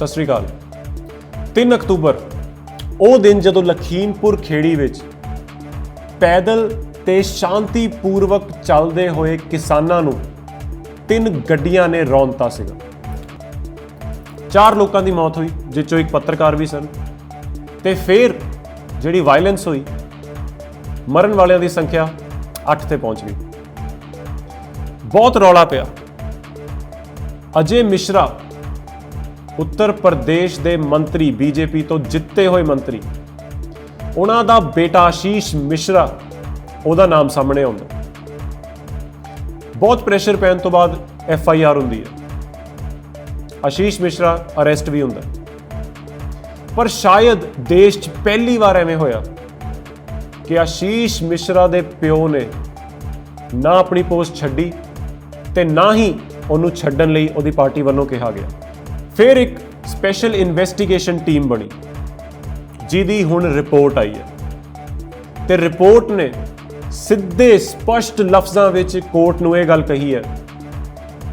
ਸਤਿ ਸ਼੍ਰੀ ਅਕਾਲ। 3 ਅਕਤੂਬਰ ਉਹ ਦਿਨ ਜਦੋਂ ਲਖੀਮਪੁਰ ਖੇੜੀ ਵਿੱਚ ਪੈਦਲ ਤੇ ਸ਼ਾਂਤੀਪੂਰਵਕ ਚੱਲਦੇ ਹੋਏ ਕਿਸਾਨਾਂ ਨੂੰ 3 ਗੱਡੀਆਂ ਨੇ ਰੌਂਤਾ ਸੀਗਾ। 4 ਲੋਕਾਂ ਦੀ ਮੌਤ ਹੋਈ, ਜਿਸ ਚੋਂ ਇੱਕ ਪੱਤਰਕਾਰ ਵੀ ਸਨ, ਤੇ ਫਿਰ ਜਿਹੜੀ ਵਾਇਲੈਂਸ ਹੋਈ, ਮਰਨ ਵਾਲਿਆਂ ਦੀ ਸੰਖਿਆ 8 ਤੇ ਪਹੁੰਚ ਗਈ। ਬਹੁਤ ਰੌਲਾ ਪਿਆ। ਅਜੇ ਮਿਸ਼ਰਾ ਉੱਤਰ ਪ੍ਰਦੇਸ਼ ਦੇ ਮੰਤਰੀ, ਬੀਜੇਪੀ ਤੋਂ ਜਿੱਤੇ ਹੋਏ ਮੰਤਰੀ, ਉਹਨਾਂ ਦਾ ਬੇਟਾ ਆਸ਼ੀਸ਼ ਮਿਸ਼ਰਾ, ਉਹਦਾ ਨਾਮ ਸਾਹਮਣੇ ਆਉਂਦਾ। ਬਹੁਤ ਪ੍ਰੈਸ਼ਰ ਪੈਣ ਤੋਂ ਬਾਅਦ FIR ਹੁੰਦੀ ਹੈ। ਆਸ਼ੀਸ਼ ਮਿਸ਼ਰਾ ਅਰੈਸਟ ਵੀ ਹੁੰਦਾ। ਪਰ ਸ਼ਾਇਦ ਦੇਸ਼ 'ਚ ਪਹਿਲੀ ਵਾਰ ਐਵੇਂ ਹੋਇਆ ਕਿ ਆਸ਼ੀਸ਼ ਮਿਸ਼ਰਾ ਦੇ ਪਿਓ ਨੇ ਨਾ ਆਪਣੀ ਪੋਸਟ ਛੱਡੀ ਤੇ ਨਾ ਹੀ ਉਹਨੂੰ ਛੱਡਣ ਲਈ ਉਹਦੀ ਪਾਰਟੀ ਵੱਲੋਂ ਕਿਹਾ ਗਿਆ। ਫਿਰ ਇੱਕ ਸਪੈਸ਼ਲ ਇਨਵੈਸਟੀਗੇਸ਼ਨ ਟੀਮ ਬਣੀ, ਜਿਹਦੀ ਹੁਣ ਰਿਪੋਰਟ ਆਈ ਹੈ ਤੇ ਰਿਪੋਰਟ ਨੇ ਸਿੱਧੇ ਸਪਸ਼ਟ ਲਫ਼ਜ਼ਾਂ ਵਿੱਚ ਕੋਰਟ ਨੂੰ ਇਹ ਗੱਲ ਕਹੀ ਹੈ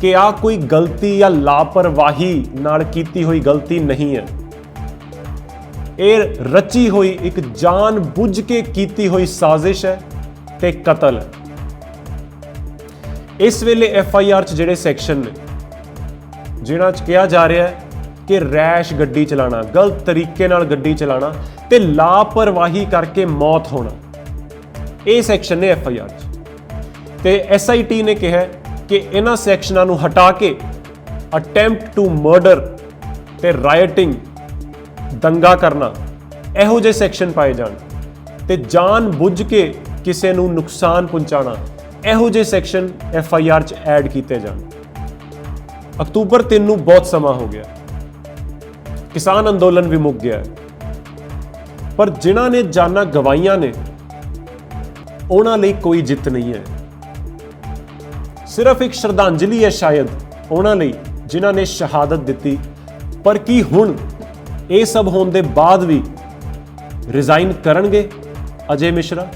ਕਿ ਆਹ ਕੋਈ ਗਲਤੀ ਜਾਂ ਲਾਪਰਵਾਹੀ ਨਾਲ ਕੀਤੀ ਹੋਈ ਗਲਤੀ ਨਹੀਂ ਹੈ। ਇਹ ਰਚੀ ਹੋਈ ਇੱਕ ਜਾਣ ਬੁੱਝ ਕੇ ਕੀਤੀ ਹੋਈ ਸਾਜ਼ਿਸ਼ ਹੈ ਤੇ ਕਤਲ ਹੈ। ਇਸ ਵੇਲੇ FIR 'ਚ ਜਿਹੜੇ ਸੈਕਸ਼ਨ ਨੇ, ਜਿਨ੍ਹਾਂ 'ਚ ਕਿਹਾ ਜਾ ਰਿਹਾ ਹੈ ਕਿ ਰੈਸ਼ ਗੱਡੀ ਚਲਾਣਾ, ਗਲਤ ਤਰੀਕੇ ਨਾਲ ਗੱਡੀ ਚਲਾਣਾ ਤੇ ਲਾਪਰਵਾਹੀ ਕਰਕੇ ਮੌਤ ਹੋਣਾ, ਇਹ ਸੈਕਸ਼ਨ ਨੇ FIR 'ਚ। ਤੇ SIT ਨੇ ਕਿਹਾ ਕਿ ਇਹਨਾਂ ਸੈਕਸ਼ਨਾਂ ਨੂੰ ਹਟਾ ਕੇ ਅਟੈਂਪਟ ਟੂ ਮਰਡਰ ਤੇ ਰਾਇਟਿੰਗ, ਦੰਗਾ ਕਰਨਾ, ਇਹੋ ਜਿਹੇ ਸੈਕਸ਼ਨ ਪਾਏ ਜਾਣ ਤੇ ਜਾਣ ਬੁੱਝ ਕੇ ਕਿਸੇ ਨੂੰ ਨੁਕਸਾਨ ਪਹੁੰਚਾਣਾ, ਇਹੋ ਜਿਹੇ ਸੈਕਸ਼ਨ FIR 'ਚ ਐਡ ਕੀਤੇ ਜਾਣ। ਅਕਤੂਬਰ 3 ਨੂੰ ਬਹੁਤ ਸਮਾਂ ਹੋ ਗਿਆ, ਕਿਸਾਨ ਅੰਦੋਲਨ ਵੀ ਮੁੱਕ ਗਿਆ, ਪਰ ਜਿਨ੍ਹਾਂ ਨੇ ਜਾਨਾਂ ਗਵਾਈਆਂ ਨੇ ਉਹਨਾਂ ਲਈ ਕੋਈ ਜਿੱਤ ਨਹੀਂ ਹੈ। ਸਿਰਫ ਇੱਕ ਸ਼ਰਧਾਂਜਲੀ ਹੈ ਸ਼ਾਇਦ ਉਹਨਾਂ ਲਈ ਜਿਨ੍ਹਾਂ ਨੇ ਸ਼ਹਾਦਤ ਦਿੱਤੀ। ਪਰ ਕੀ ਹੁਣ ਇਹ ਸਭ ਹੋਣ ਦੇ ਬਾਅਦ ਵੀ ਰਿਜ਼ਾਈਨ ਕਰਨਗੇ ਅਜੇ ਮਿਸ਼ਰਾ,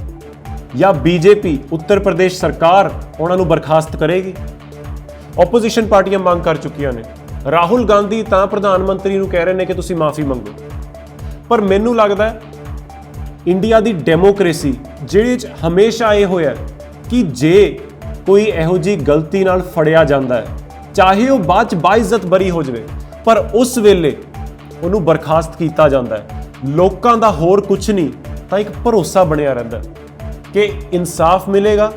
ਜਾਂ BJP ਉੱਤਰ ਪ੍ਰਦੇਸ਼ ਸਰਕਾਰ ਉਹਨਾਂ ਨੂੰ ਬਰਖਾਸਤ ਕਰੇਗੀ? ਆਪੋਜੀਸ਼ਨ ਪਾਰਟੀਆਂ ਮੰਗ ਕਰ ਚੁੱਕੀਆਂ ਨੇ। ਰਾਹੁਲ ਗਾਂਧੀ ਤਾਂ ਪ੍ਰਧਾਨ ਮੰਤਰੀ ਨੂੰ ਕਹਿ ਰਹੇ ਨੇ ਕਿ ਤੁਸੀਂ ਮਾਫੀ ਮੰਗੋ। ਪਰ ਮੈਨੂੰ ਲੱਗਦਾ ਹੈ ਇੰਡੀਆ ਦੀ ਡੈਮੋਕ੍ਰੇਸੀ, ਜਿਹਦੇ 'ਚ ਹਮੇਸ਼ਾ ਇਹ ਹੋਇਆ ਕਿ ਜੇ ਕੋਈ ਇਹੋ ਜਿਹੀ ਗਲਤੀ ਨਾਲ ਫੜਿਆ ਜਾਂਦਾ ਹੈ, ਚਾਹੇ ਉਹ ਬਾਅਦ 'ਚ ਬਾਇਜ਼ਤ ਬਰੀ ਹੋ ਜਾਵੇ, ਪਰ ਉਸ ਵੇਲੇ ਉਹਨੂੰ ਬਰਖਾਸਤ ਕੀਤਾ ਜਾਂਦਾ ਹੈ। ਲੋਕਾਂ ਦਾ ਹੋਰ ਕੁਝ ਨਹੀਂ ਤਾਂ ਇੱਕ ਭਰੋਸਾ ਬਣਿਆ ਰਹਿੰਦਾ ਕਿ ਇਨਸਾਫ ਮਿਲੇਗਾ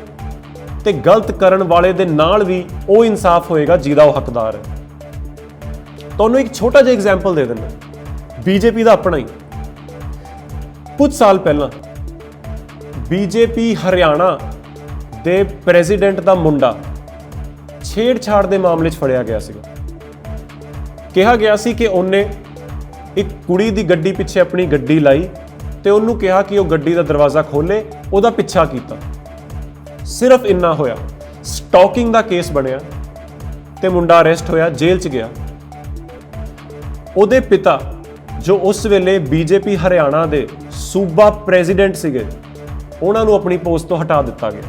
ਤੇ ਗਲਤ ਕਰਨ ਵਾਲੇ ਦੇ ਨਾਲ ਵੀ ਉਹ ਇਨਸਾਫ ਹੋਏਗਾ ਜਿਹਦਾ ਉਹ ਹੱਕਦਾਰ ਹੈ। ਤੁਹਾਨੂੰ ਇੱਕ ਛੋਟਾ ਜਿਹਾ ਐਗਜ਼ਾਮਪਲ ਦੇ ਦਿੰਦਾ, BJP ਦਾ ਆਪਣਾ ਹੀ। ਕੁਝ ਸਾਲ ਪਹਿਲਾਂ BJP ਹਰਿਆਣਾ ਦੇ ਪ੍ਰੈਜ਼ੀਡੈਂਟ ਦਾ ਮੁੰਡਾ ਛੇੜਛਾੜ ਦੇ ਮਾਮਲੇ 'ਚ ਫੜਿਆ ਗਿਆ ਸੀਗਾ। ਕਿਹਾ ਗਿਆ ਸੀ ਕਿ ਉਹਨੇ ਇੱਕ ਕੁੜੀ ਦੀ ਗੱਡੀ ਪਿੱਛੇ ਆਪਣੀ ਗੱਡੀ ਲਾਈ ਤੇ ਉਹਨੂੰ ਕਿਹਾ ਕਿ ਉਹ ਗੱਡੀ ਦਾ ਦਰਵਾਜ਼ਾ ਖੋਲੇ, ਉਹਦਾ ਪਿੱਛਾ ਕੀਤਾ। ਸਿਰਫ ਇੰਨਾ ਹੋਇਆ, ਸਟਾਕਿੰਗ ਦਾ ਕੇਸ ਬਣਿਆ ਤੇ ਮੁੰਡਾ ਅਰੈਸਟ ਹੋਇਆ, ਜੇਲ੍ਹ 'ਚ ਗਿਆ। ਉਹਦੇ ਪਿਤਾ, ਜੋ ਉਸ ਵੇਲੇ BJP ਹਰਿਆਣਾ ਦੇ ਸੂਬਾ ਪ੍ਰੈਜ਼ੀਡੈਂਟ ਸੀਗੇ, ਉਹਨਾਂ ਨੂੰ ਆਪਣੀ ਪੋਸਟ ਤੋਂ ਹਟਾ ਦਿੱਤਾ ਗਿਆ।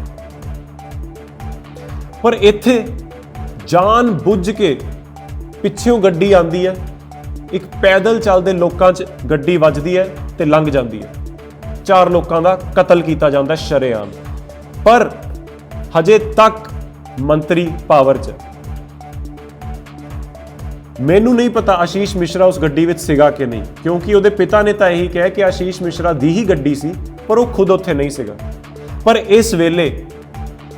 ਪਰ ਇੱਥੇ ਜਾਣ ਬੁੱਝ ਕੇ ਪਿੱਛੋਂ ਗੱਡੀ ਆਉਂਦੀ ਹੈ, ਇੱਕ ਪੈਦਲ ਚੱਲਦੇ ਲੋਕਾਂ 'ਚ ਗੱਡੀ ਵੱਜਦੀ ਹੈ ਤੇ ਲੰਘ ਜਾਂਦੀ ਹੈ। 4 ਲੋਕਾਂ ਦਾ ਕਤਲ ਕੀਤਾ ਜਾਂਦਾ ਸ਼ਰੇਆਮ। ਪਰ ਹਜੇ ਤੱਕ ਮੰਤਰੀ ਪਾਵਰ 'ਚ। ਮੈਨੂੰ ਨਹੀਂ ਪਤਾ ਆਸ਼ੀਸ਼ ਮਿਸ਼ਰਾ ਉਸ ਗੱਡੀ ਵਿੱਚ ਸੀਗਾ ਕਿ ਨਹੀਂ, ਕਿਉਂਕਿ ਉਹਦੇ ਪਿਤਾ ਨੇ ਤਾਂ ਇਹੀ ਕਿਹਾ ਕਿ ਆਸ਼ੀਸ਼ ਮਿਸ਼ਰਾ ਦੀ ਹੀ ਗੱਡੀ ਸੀ, ਪਰ ਉਹ ਖੁਦ ਉੱਥੇ ਨਹੀਂ ਸੀਗਾ। ਪਰ ਇਸ ਵੇਲੇ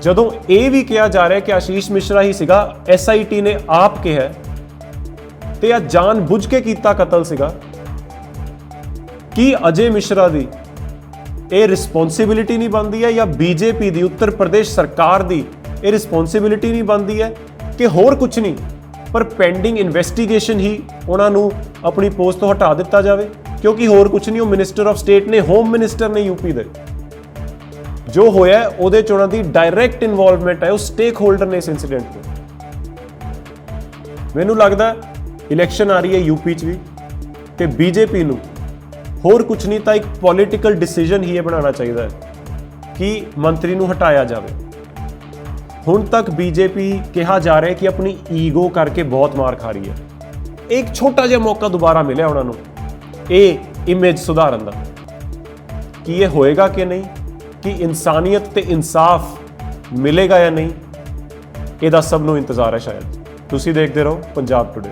ਜਦੋਂ ਇਹ ਵੀ ਕਿਹਾ ਜਾ ਰਿਹਾ ਕਿ ਆਸ਼ੀਸ਼ ਮਿਸ਼ਰਾ ਹੀ ਸੀਗਾ, SIT ਨੇ ਆਪ ਕਿਹਾ ਤੇ ਆ ਜਾਣ ਬੁੱਝ ਕੇ ਕੀਤਾ ਕਤਲ ਸੀਗਾ, ਕੀ ਅਜੇ ਮਿਸ਼ਰਾ ਦੀ ਇਹ ਰਿਸਪੌਂਸਿਬਿਲਿਟੀ ਨਹੀਂ ਬਣਦੀ ਹੈ, ਜਾਂ BJP ਦੀ ਉੱਤਰ ਪ੍ਰਦੇਸ਼ ਸਰਕਾਰ ਦੀ ਇਹ ਰਿਸਪੌਂਸਿਬਿਲਿਟੀ ਨਹੀਂ ਬਣਦੀ ਹੈ ਕਿ ਹੋਰ ਕੁਝ ਨਹੀਂ ਪਰ ਪੈਂਡਿੰਗ ਇਨਵੈਸਟੀਗੇਸ਼ਨ ਹੀ ਉਹਨਾਂ ਨੂੰ ਆਪਣੀ ਪੋਸਟ ਤੋਂ ਹਟਾ ਦਿੱਤਾ ਜਾਵੇ? ਕਿਉਂਕਿ ਹੋਰ ਕੁਝ ਨਹੀਂ, ਉਹ ਮਿਨਿਸਟਰ ਆਫ ਸਟੇਟ ਨੇ, ਹੋਮ ਮਿਨਿਸਟਰ ਨੇ UP ਦੇ। ਜੋ ਹੋਇਆ ਉਹਦੇ 'ਚ ਉਹਨਾਂ ਦੀ ਡਾਇਰੈਕਟ ਇਨਵੋਲਵਮੈਂਟ ਹੈ, ਉਹ ਸਟੇਕ ਹੋਲਡਰ ਨੇ ਇਸ ਇਨਸੀਡੈਂਟ ਦੇ। ਮੈਨੂੰ ਲੱਗਦਾ ਇਲੈਕਸ਼ਨ ਆ ਰਹੀ ਹੈ UP 'ਚ ਵੀ, ਤੇ BJP ਨੂੰ ਹੋਰ ਕੁਝ ਨਹੀਂ ਤਾਂ ਇੱਕ ਪੋਲੀਟੀਕਲ ਡਿਸੀਜਨ ਹੀ ਇਹ ਬਣਾਉਣਾ ਚਾਹੀਦਾ ਹੈ ਕਿ ਮੰਤਰੀ ਨੂੰ ਹਟਾਇਆ ਜਾਵੇ। ਹੁਣ ਤੱਕ BJP ਕਿਹਾ ਜਾ ਰਿਹਾ ਕਿ ਆਪਣੀ ਈਗੋ ਕਰਕੇ ਬਹੁਤ ਮਾਰ ਖਾ ਰਹੀ ਹੈ। ਇੱਕ ਛੋਟਾ ਜਿਹਾ ਮੌਕਾ ਦੁਬਾਰਾ ਮਿਲਿਆ ਉਹਨਾਂ ਨੂੰ ਇਹ ਇਮੇਜ ਸੁਧਾਰਨ ਦਾ। ਕੀ ਇਹ ਹੋਏਗਾ ਕਿ ਨਹੀਂ, ਕਿ ਇਨਸਾਨੀਅਤ ਤੇ ਇਨਸਾਫ ਮਿਲੇਗਾ ਜਾਂ ਨਹੀਂ, ਇਹਦਾ ਸਭ ਨੂੰ ਇੰਤਜ਼ਾਰ ਹੈ ਸ਼ਾਇਦ। ਤੁਸੀਂ ਦੇਖਦੇ ਰਹੋ ਪੰਜਾਬ ਟੁਡੇ।